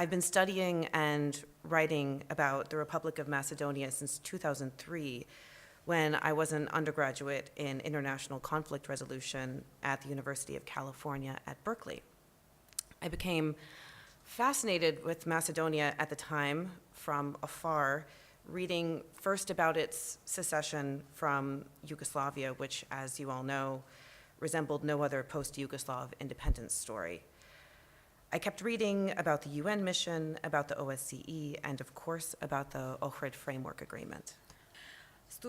I've been studying and writing about the Republic of Macedonia since 2003, when I was an undergraduate in international conflict resolution at the University of California at Berkeley. I became fascinated with Macedonia at the time from afar, reading first about its secession from Yugoslavia, which, as you all know, resembled no other post-Yugoslav independence story. I kept reading about the UN mission, about the OSCE, and of course about the Ohrid Framework Agreement.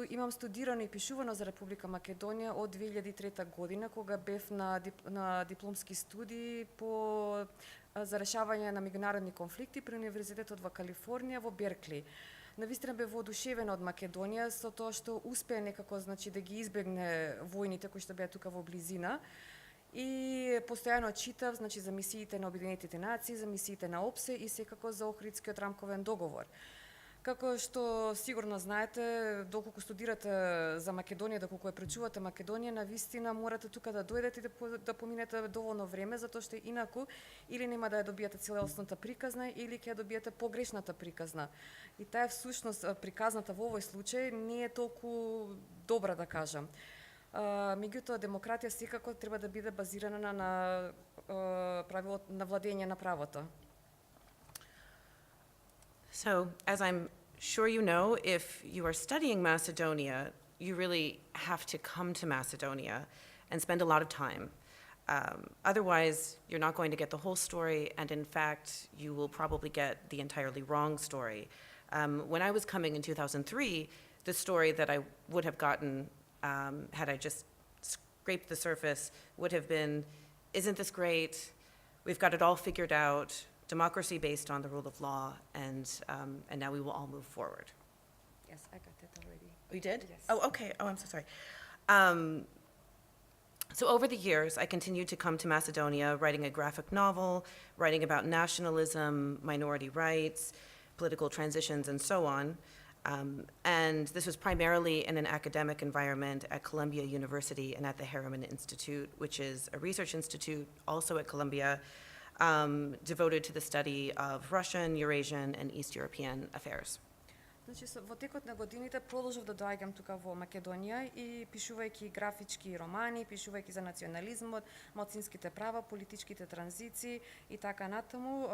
Имам студирано и пишувано за Република Македонија од 2003 година, кога бев на дипломски студии за решавање на меѓународни конфликти при Универзитетот во Калифорнија во Беркли. Навистина бев воодушевена од Македонија со тоа што успеа некако да ги избегне војните кои што беа тука во близина. И постојано читав за мисиите на Обединетите нации, за мисиите на ОПСЕ и секако за Охридскиот рамковен договор. Како што сигурно знаете, доколку студирате за Македонија, доколку ја прочувате Македонија, навистина морате тука да дојдете и да поминете доволно време, затоа што инаку или нема да ја добиете целосната приказна, или ќе ја добиете погрешната приказна. И таа всушност приказната во овој случај не е толку добра, да кажам. Меѓутоа, демократија секако треба да биде базирана на правилот на владење на правото. So, as I'm sure you know, if you are studying Macedonia, you really have to come to Macedonia and spend a lot of time. Otherwise, you're not going to get the whole story, and in fact, you will probably get the entirely wrong story. When I was coming in 2003, the story that I would have gotten had I just scraped the surface would have been, isn't this great? We've got it all figured out. Democracy based on the rule of law, and now we will all move forward. Yes, I got it already. You did? Yes. Oh, okay. Oh, I'm so sorry. So over the years, I continued to come to Macedonia, writing a graphic novel, writing about nationalism, minority rights, political transitions, and so on. And this was primarily in an academic environment at Columbia University and at the Harriman Institute, which is a research institute also at Columbia, devoted to the study of Russian, Eurasian, and East European affairs. Значи, во текот на годините продолжав да доаѓам тука во Македонија и пишувајќи графички романи, пишувајќи за национализмот, малцинските права, политичките транзиции и така натаму,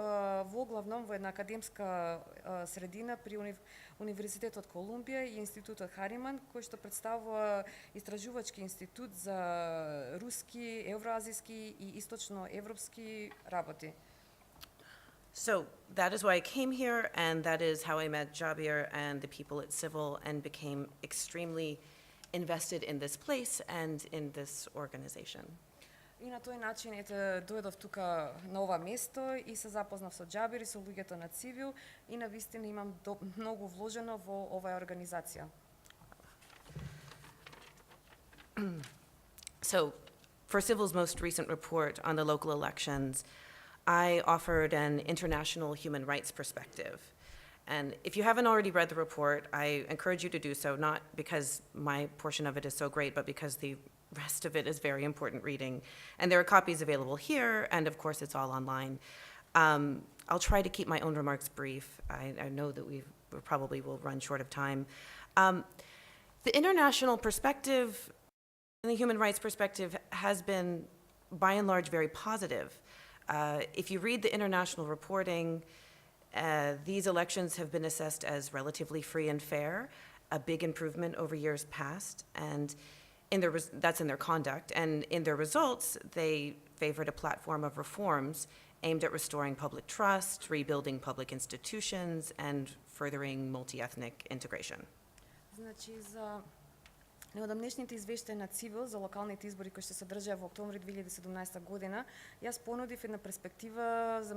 во главном во една академска средина при Универзитетот Колумбија и Институтот Хариман, кој што представува истражувачки институт за руски, евроазиски и источноевропски работи. So that is why I came here, and that is how I met Jabir and the people at CIVIL and became extremely invested in this place and in this organization. И на тој начин дојдов тука на ова место и се запознав со Џабир и со луѓето на ЦИВИЛ и навистина имам многу вложено во оваа организација. So for CIVIL's most recent report on the local elections, I offered an international human rights perspective. And if you haven't already read the report, I encourage you to do so, not because my portion of it is so great, but because the rest of it is very important reading. And there are copies available here, and of course it's all online. I'll try to keep my own remarks brief. I know that we probably will run short of time. The international perspective and the human rights perspective has been, by and large, very positive. If you read the international reporting, these elections have been assessed as relatively free and fair, a big improvement over years past, and that's in their conduct. And in their results, they favored a platform of reforms aimed at restoring public trust, rebuilding public institutions, and furthering multi-ethnic integration. Значи, за неодамнешните извештаи на ЦИВИЛ за локалните избори кои што се одржаа во октомври 2017 година, јас понудив една перспектива за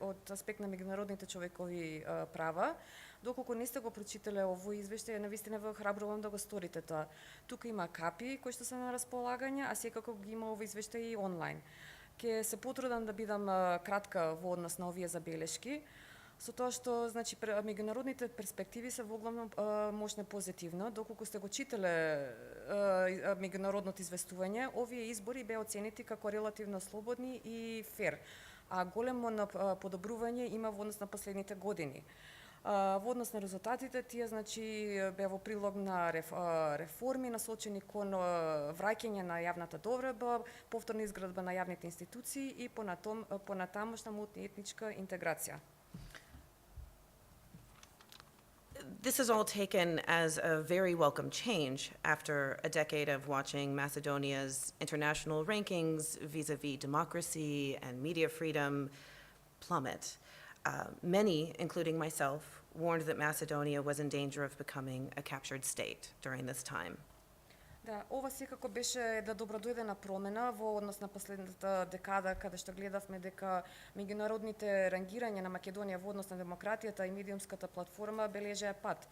од аспект на меѓународните човекови права. Доколку не сте го прочитале овој извештај, навистина ве охрабрувам да го сторите тоа. Тука има капи кои што се на располагање, а секако ги има овој извештај и онлайн. Ќе се потрудам да бидам кратка во однос на овие забелешки, со тоа што, значи, меѓународните перспективи се во главном мощно позитивно. Доколку сте го читале меѓународното известување, овие избори беа оценети како релативно слободни и фер. а големо подобрување има во однос на последните години. Во однос на резултатите, тие беа во прилог на реформи насочени кон враќање на јавната доверба, повторна изградба на јавните институции и понатамошна мултиетничка интеграција. This is all taken as a very welcome change after a decade of watching Macedonia's international rankings vis-à-vis democracy and media freedom plummet. Many, including myself, warned that Macedonia was in danger of becoming a captured state during this time. Да, ова секако беше да добродојдена промена во однос на последната декада, каде што гледавме дека меѓународните рангирања на Македонија во однос на демократијата и медиумската платформа бележеа пат.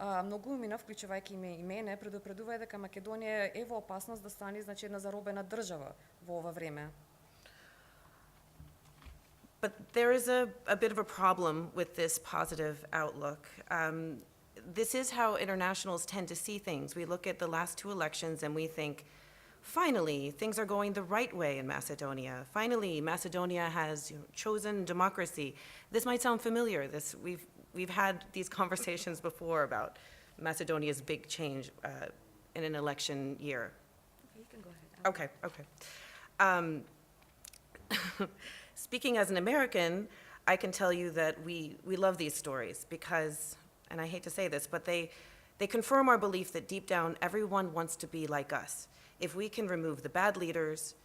Многумина, вклучувајќи и мене, предупредува дека Македонија е во опасност да стане една заробена држава во ова време. But there is a bit of a problem with this positive outlook. This is how internationals tend to see things. We look at the last two elections and we think, finally, things are going the right way in Macedonia. Finally, Macedonia has chosen democracy. This might sound familiar. We've had these conversations before about Macedonia's big change in an election year. Okay, you can go ahead. Okay. Speaking as an American, I can tell you that we love these stories because, and I hate to say this, but they confirm our belief that deep down everyone wants to be like us. If we can remove the bad leaders,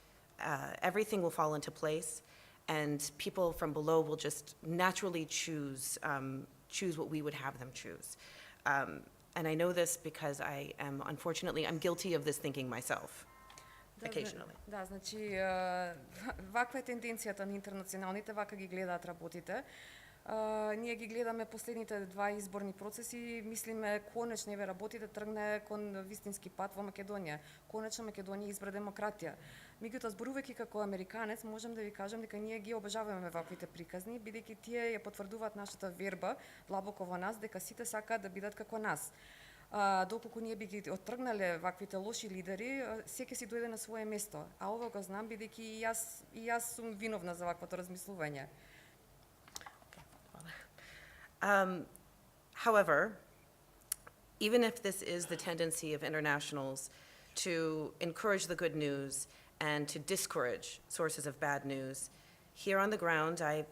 everything will fall into place, and people from below will just naturally choose what we would have them choose. And I know this because unfortunately, I'm guilty of this thinking myself. Occasionally. Да, ваква е тенденцијата на интернационалните, вака ги гледаат работите. Ние ги гледаме последните два изборни процеси и мислиме конечно работите тргне кон вистински пат во Македонија. Конечно Македонија избра демократија. Меѓутоа, зборувајќи како американец, можам да ви кажам дека ние ги обожаваме ваквите приказни, бидејќи тие ја потврдуваат нашата верба длабоко во нас дека сите сакаат да бидат како нас. Доколку ние би ги оттргнале ваквите лоши лидери, секој си дојде на свое место. А ова го знам бидејќи и јас сум виновна за ваквото размислување. However, even if this is the tendency of internationals to encourage the good news and to discourage sources of bad news, here on the ground, I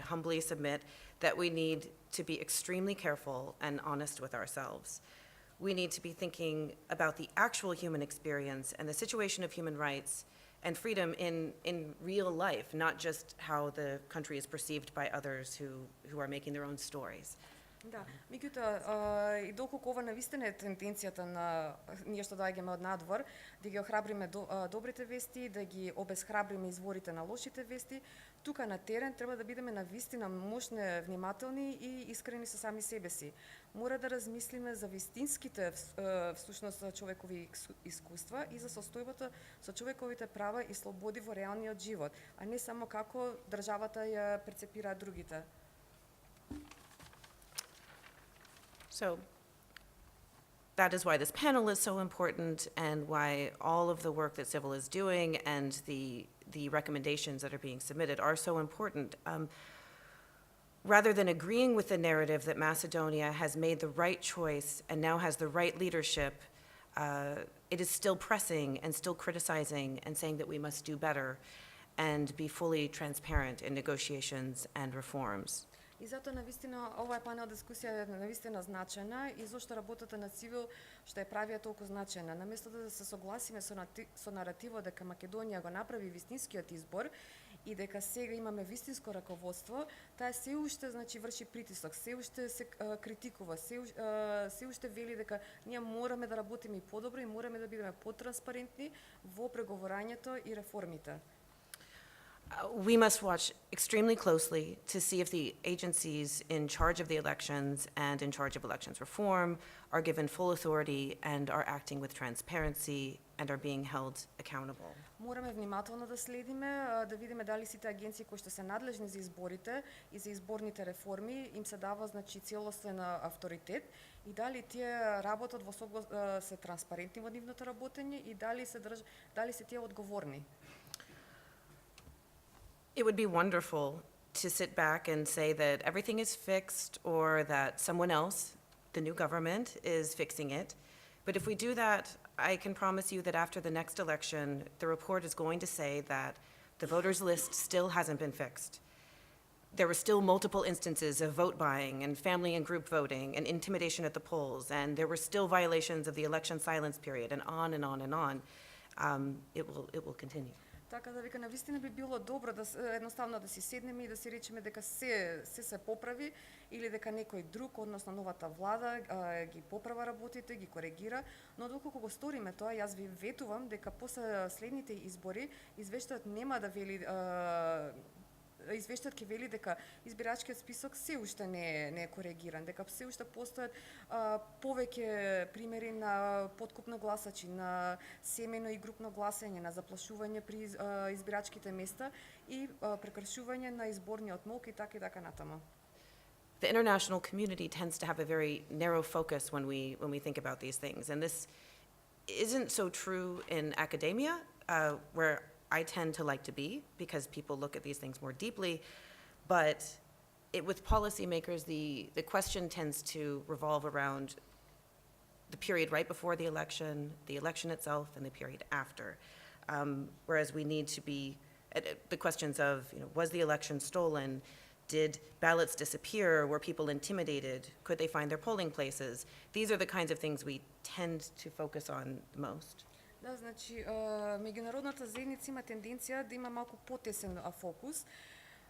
humbly submit, that we need to be extremely careful and honest with ourselves. We need to be thinking about the actual human experience and the situation of human rights and freedom in real life, not just how the country is perceived by others who are making their own stories. Да, меѓутоа, и доколку ова навистина е тенденцијата на ние што доаѓаме од надвор, да ги охрабриме добрите вести, да ги обесхрабриме изворите на лошите вести, тука на терен треба да бидеме навистина мощни, внимателни и искрени со сами себе си. Мора да размислиме за вистинските всушност човекови искуства и за состојбата со човековите права и слободи во реалниот живот, а не само како државата ја перцепираат другите. So that is why this panel is so important and why all of the work that CIVIL is doing and the recommendations that are being submitted are so important. Rather than agreeing with the narrative that Macedonia has made the right choice and now has the right leadership, it is still pressing and still criticizing and saying that we must do better and be fully transparent in negotiations and reforms. И затоа навистина оваа панел дискусија е навистина значена и зошто работата на ЦИВИЛ што ја правија толку значена. Наместо да се согласиме со наративот дека Македонија го направи вистинскиот избор и дека сега имаме вистинско раководство, таа се уште врши притисок, се уште се критикува, се уште вели дека ние мораме да работиме и подобро и мораме да бидеме потранспарентни во преговорањето и реформите. We must watch extremely closely to see if the agencies in charge of the elections and in charge of elections reform are given full authority and are acting with transparency and are being held accountable. Мораме внимателно да следиме, да видиме дали сите агенции кои што се надлежни за изборите и за изборните реформи им се дава целосен авторитет и дали тие работат се транспарентни во нивното работење и дали се тие одговорни. It would be wonderful to sit back and say that everything is fixed or that someone else, the new government, is fixing it. But if we do that, I can promise you that after the next election, the report is going to say that the voters list still hasn't been fixed. There were still multiple instances of vote buying and family and group voting and intimidation at the polls, and there were still violations of the election silence period, and on and on and on. It will continue. Така да вика, навистина би било добро да едноставно да си седнеме и да си речеме дека се поправи или дека некој друг, односно новата влада, ги поправа работите, ги коригира, но доколку го сториме тоа, јас ви ветувам дека после следните избори извештајот нема да вели извештајот ќе вели дека избирачкиот список се уште не е коригиран, дека се уште постојат повеќе примери на подкуп на гласачи, на семено и групно гласање, на заплашување при избирачките места и прекршување на изборниот мок и така натаму. The international community tends to have a very narrow focus when we think about these things, and this isn't so true in academia, where I tend to like to be, because people look at these things more deeply, but with policymakers, the question tends to revolve around the period right before the election itself, and the period after. Whereas we need to be at the questions of, was the election stolen? Did ballots disappear? Were people intimidated? Could they find their polling places? These are the kinds of things we tend to focus on the most. Да, значи, меѓународната заедница има тенденција да има малку потесен фокус.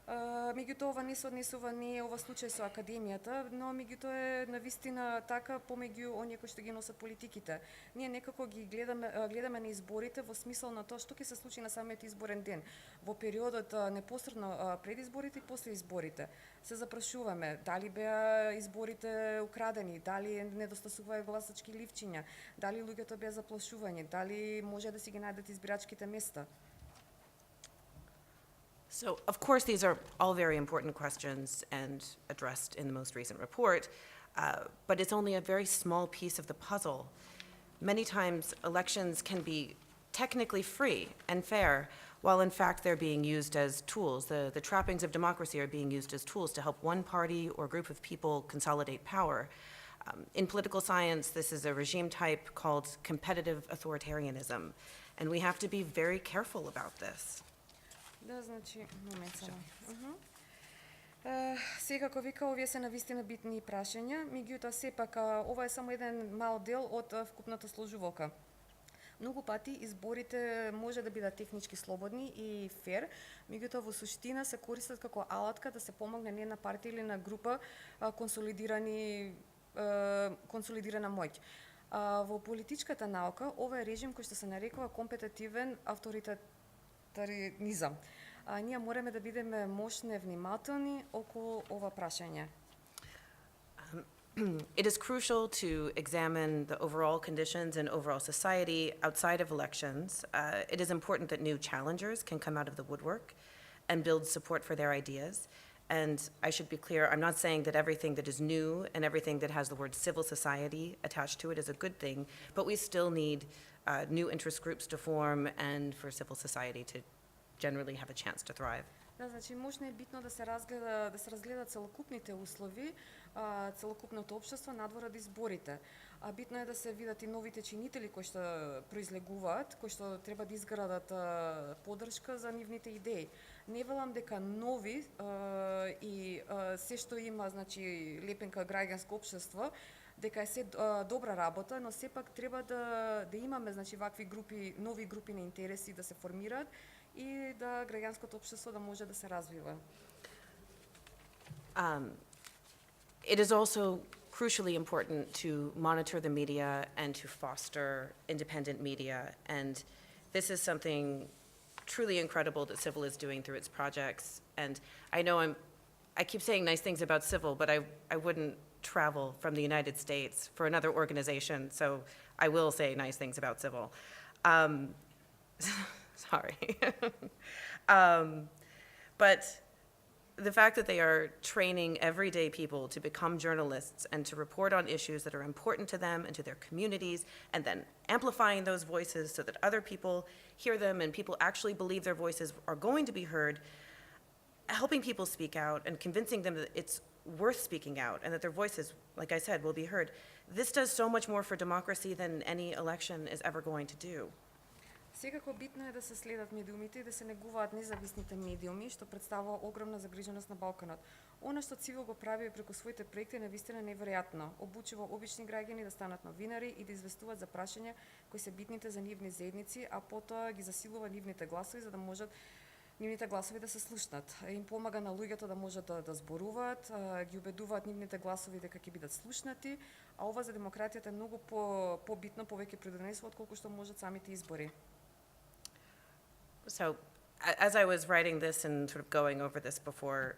Меѓутоа, ова не се однесува не е ова случај со академијата, но меѓутоа е навистина така помеѓу оние кои што ги носат политиките. Ние некако ги гледаме на изборите во смисол на тоа што ќе се случи на самиот изборен ден, во периодот непосредно пред изборите и после изборите. Се запрашуваме дали беа изборите украдени, дали недостасуваат гласачки ливчиња, дали луѓето беа заплашувани, дали може да си ги најдат избирачките места. So, of course, these are all very important questions and addressed in the most recent report, but it's only a very small piece of the puzzle. Many times, elections can be technically free and fair, while in fact they're being used as tools. The trappings of democracy are being used as tools to help one party or group of people consolidate power. In political science, this is a regime type called competitive authoritarianism, and we have to be very careful about this. Да, значи, момент само. Секако вика, овие се навистина битни прашања, меѓутоа сепак ова е само еден мал дел од вкупната сложувалка. Многу пати изборите може да бидат технички слободни и фер, меѓутоа во суштина се користат како алатка да се помогне не една партија или на група консолидирана моќ. Во политичката наука ова е режим кој што се нарекува компетитивен авторитаризам. Ние мораме да бидеме мощни, внимателни околу ова прашање. It is crucial to examine the overall conditions in overall society outside of elections. It is important that new challengers can come out of the woodwork and build support for their ideas. And I should be clear, I'm not saying that everything that is new and everything that has the word civil society attached to it is a good thing, but we still need new interest groups to form and for civil society to generally have a chance to thrive. Да, значи можно е битно да се разгледат целокупните услови, целокупното општество надвор од изборите. Битно е да се видат и новите чинители кои што произлегуваат, кои што треба да изградат поддршка за нивните идеи. Не велам дека нови и се што има, значи лепенка граѓанско општество, дека е се добра работа, но сепак треба да имаме, значи вакви групи, нови групи на интереси да се формираат и да граѓанското општество да може да се развива. It is also crucially important to monitor the media and to foster independent media, and this is something truly incredible that CIVIL is doing through its projects. And I know I keep saying nice things about CIVIL, but I wouldn't travel from the United States for another organization, so I will say nice things about CIVIL. Sorry. But the fact that they are training everyday people to become journalists and to report on issues that are important to them and to their communities, and then amplifying those voices so that other people hear them and people actually believe their voices are going to be heard, helping people speak out and convincing them that it's worth speaking out and that their voices, like I said, will be heard. This does so much more for democracy than any election is ever going to do. Секако битно е да се следат медиумите и да се негуваат независните медиуми, што представува огромна загриженост на Балканот. Она што ЦИВИЛ го прави преку своите проекти е навистина неверојатно. Обучува обични граѓани да станат новинари и да известуваат за прашања кои се битните за нивни заедници, а потоа ги засилува нивните гласови за да можат нивните гласови да се слушнат. Им помага на луѓето да можат да зборуваат, ги убедуваат нивните гласови дека ќе бидат слушнати, а ова за демократијата е многу побитно, повеќе придонесува отколку што можат самите избори. So, as I was writing this and sort of going over this before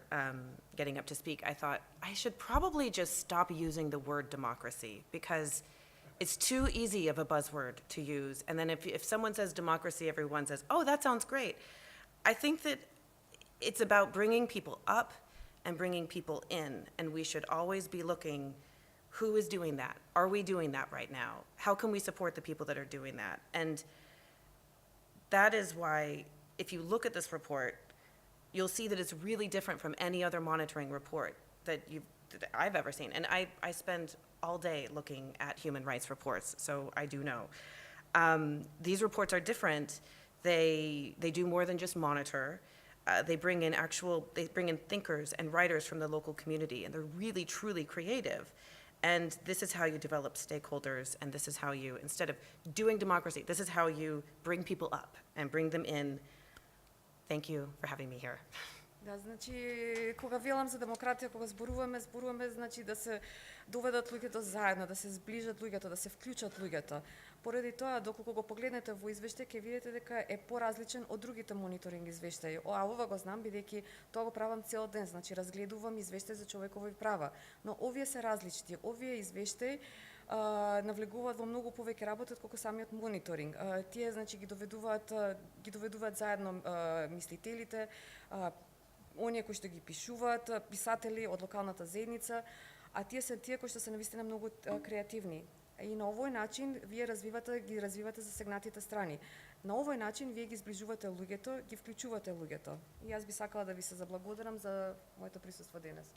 getting up to speak, I thought I should probably just stop using the word democracy because it's too easy of a buzzword to use. And then if someone says democracy, everyone says, oh, that sounds great. I think that it's about bringing people up and bringing people in, and we should always be looking, who is doing that? Are we doing that right now? How can we support the people that are doing that? And that is why, if you look at this report, you'll see that it's really different from any other monitoring report that I've ever seen. And I spend all day looking at human rights reports, so I do know. These reports are different. They do more than just monitor. They bring in thinkers and writers from the local community, and they're really, truly creative. And this is how you develop stakeholders, and this is how you, instead of doing democracy, this is how you bring people up and bring them in. Thank you for having me here. Да, значи, кога велам за демократија, кога зборуваме, значи да се доведат луѓето заедно, да се зближат луѓето, да се вклучат луѓето. Поради тоа, доколку го погледнете во извештај, ќе видите дека е поразличен од другите мониторинг извештаи. А ова го знам, бидејќи тоа го правам цел ден, значи разгледувам извештај за човекови права. Но овие се различни. Овие извештаи навлегуваат во многу повеќе работа отколку самиот мониторинг. Тие, значи, ги доведуваат заедно мислителите, оние кои што ги пишуваат, писатели од локалната заедница, а тие се тие кои што се навистина многу креативни. И на овој начин вие ги развивате засегнатите страни. На овој начин вие ги зближувате луѓето, ги вклучувате луѓето. И јас би сакала да ви се заблагодарам за моето присуство денес.